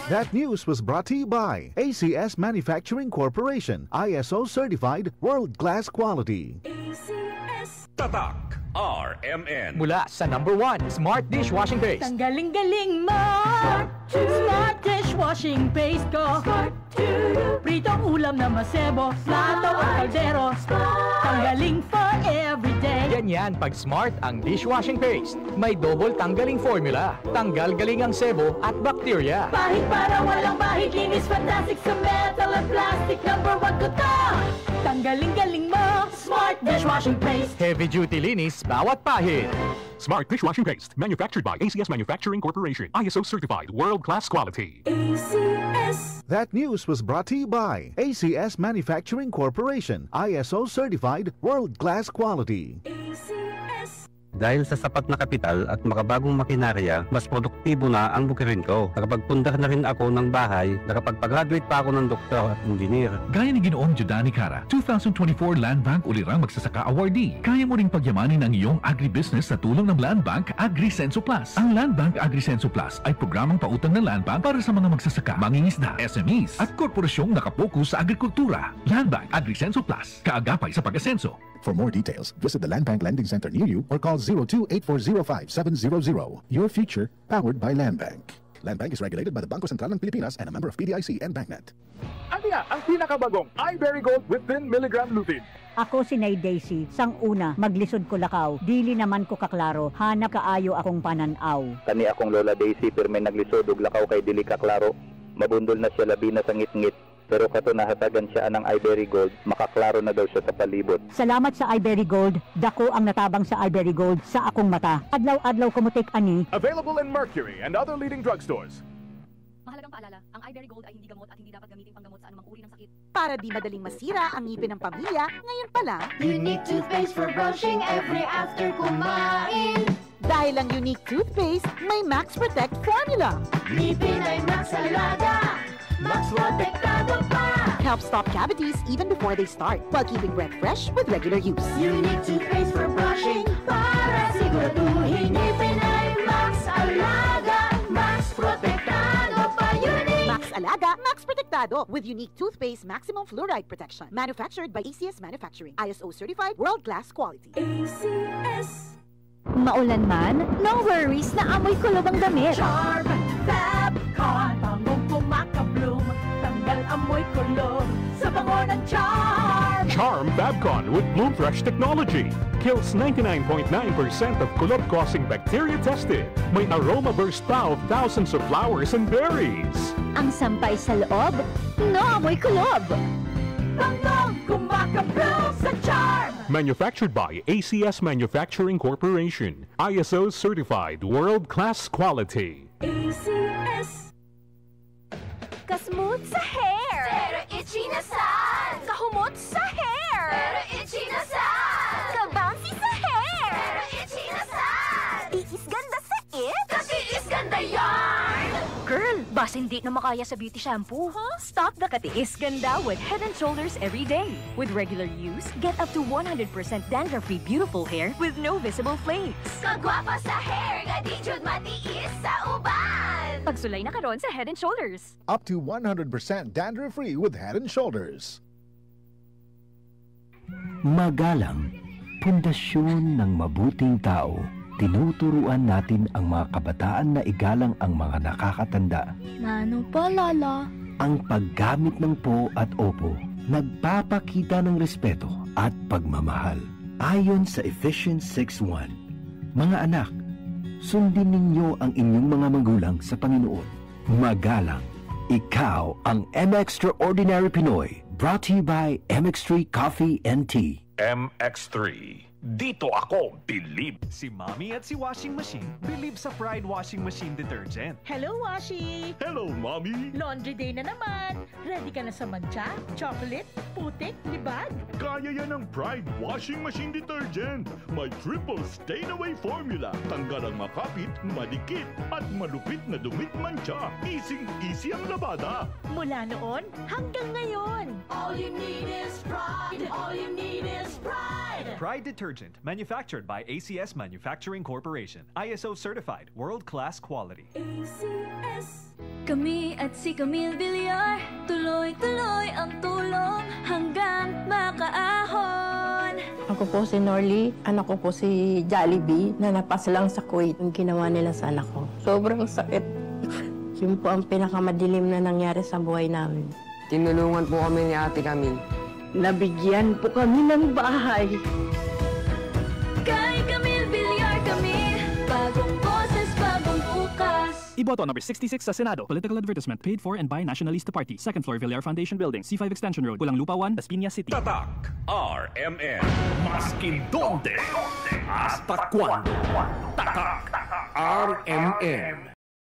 That news was brought to you by ACS Manufacturing Corporation, ISO certified world-class quality. ACS. Tatak RMN. Mula sa #1 Smart Dishwashing Paste. Tanggaling-galing Smart Dishwashing Paste ko. Smart Pritong ulam na masebo, plato o kaldero. Tanggaling for everyday. Ganyan pag Smart ang dishwashing paste. May double tanggaling formula. Tanggal galing ang sebo at bacteria. Bahid para walang bahid, linis fantastic sa metal at plastic. #1 ko to. Tanggaling-galing mo, Smart Dishwashing Paste. Heavy duty linis bawat pahid. Smart Dishwashing Paste, manufactured by ACS Manufacturing Corporation, ISO certified world-class quality. ACS. That news was brought to you by ACS Manufacturing Corporation, ISO certified world-class quality. ACS. Dahil sa sapat na kapital at makabagong makinarya, mas produktibo na ang bukirin ko. Nakapagpundar na rin ako ng bahay, nakapagpag-graduate pa ako ng doktor at engineer. Gaya ni Ginoong Jodani Cara, 2024 Land Bank Ulirang Magsasaka Awardee. Kaya mo ring pagyamanin ang iyong agribusiness sa tulong ng Land Bank AgriSenso Plus. Ang Land Bank AgriSenso Plus ay programang pautang ng Land Bank para sa mga magsasaka, mangingisda, SMEs at korporasyong nakapokus sa agrikultura. Land Bank AgriSenso Plus, kaagapay sa pag-asenso. For more details, visit the Land Bank Lending Center near you or call 02-8405-700. Your future, powered by Land Bank. Land Bank is regulated by the Bangko Sentral ng Pilipinas and a member of PDIC and BancNet. Ano nga ang pinakabagong iBerry Gold with 10 mg lutein? Ako si Nay Daisy, sang una, maglisod ko lakaw, dili naman ko kaklaro, hanap kaayo akong pananaw. Kani akong Lola Daisy, pirme naglisod og lakaw kay dili kaklaro. Mabundol na siya labi na sa ngit-ngit. Pero kato nahatagan siya ng iBerry Gold, makaklaro na daw siya sa palibot. Salamat sa iBerry Gold, dako ang natabang sa iBerry Gold sa akong mata. Adlaw-adlaw kumutik ani. Available in Mercury and other leading drugstores. Mahalagang paalala, ang iBerry Gold ay hindi gamot at hindi dapat gamitin panggamot sa anumang uri ng sakit. Para di madaling masira ang ngipin ng pamilya, ngayon pa lang, Unique toothpaste for brushing every after kumain. dahil ang Unique toothpaste may Max Protect formula. Ngipin ay Max Alaga, Max Protektado pa. Helps stop cavities even before they start, while keeping breath fresh with regular use. Unique toothpaste for brushing para siguraduhin ngipin ay Max Alaga, Max Protektado pa. Unique Max Alaga, Max Protectado with Unique toothpaste maximum fluoride protection. Manufactured by ACS Manufacturing, ISO certified world-class quality. ACS. Maulan man, no worries na amoy kulob ang damit. Charm Fabcon, bangong kumakabloom, tanggal amoy kulob sa bango ng Charm. Charm Fabcon with Bloom Fresh technology kills 99.9% of kulob-causing bacteria tested. May aroma burst pa of thousands of flowers and berries. Ang sampay sa loob, no amoy kulob. Bangong kumakabloom sa Charm. Manufactured by ACS Manufacturing Corporation, ISO certified world-class quality. ACS. Kasmooth sa hair, Pero itchy na sad. kahumot sa hair, Pero itchy na sad. kabouncy sa hair, Pero itchy na sad. tiis ganda sa it. Katiis ganda yarn. Girl, basta hindi na makaya sa beauty shampoo, huh? Stop the katiis ganda with Head & Shoulders every day. With regular use, get up to 100% dandruff-free beautiful hair with no visible flakes. Kagwapa sa hair, nga di jud matiis sa uban. Pagsulay na karon sa Head & Shoulders. Up to 100% dandruff-free with Head and Shoulders. Magalang, pundasyon ng mabuting tao. Tinuturuan natin ang mga kabataan na igalang ang mga nakakatanda. Nano pa, Lala? Ang paggamit ng po at opo, nagpapakita ng respeto at pagmamahal. Ayon sa Ephesians 6:1, mga anak, sundin ninyo ang inyong mga magulang sa Panginoon. Magalang, ikaw ang M-Extraordinary Pinoy. Brought to you by MX3 Coffee and Tea. MX3. Dito ako believe. Si Mommy at si Washing Machine believe sa Pride Washing Machine Detergent. Hello, Washi! Hello, Mommy! Laundry day na naman! Ready ka na sa mancha, chocolate, putik, libag? Kaya yan ang Pride Washing Machine Detergent. May triple stain-away formula. Tanggal ang makapit, madikit, at malupit na dumit mancha. Easy ang labada. Mula noon hanggang ngayon. All you need is pride. All you need is pride. Pride Detergent, manufactured by ACS Manufacturing Corporation. ISO certified, world-class quality. ACS. Kami at si Camille Villar, tuloy-tuloy ang tulong hanggang makaahon. Ako po si Norly, anak ko po si Jollibee na napasalang sa Kuwait. Ang ginawa nila sa anak ko. Sobrang sakit. Yun po ang pinakamadilim na nangyari sa buhay namin. Tinulungan po kami ni Ate Camille. Nabigyan po kami ng bahay. Kay Camille Villar kami, bagong boses, bagong bukas. Iboto number 66 sa Senado. Political advertisement paid for and by Nationalista Party. Second floor, Villar Foundation Building, C5 Extension Road, Pulang Lupa 1, Las Piñas City. Tatak RMN. Maskin donde, hasta cuando. Tatak RMN.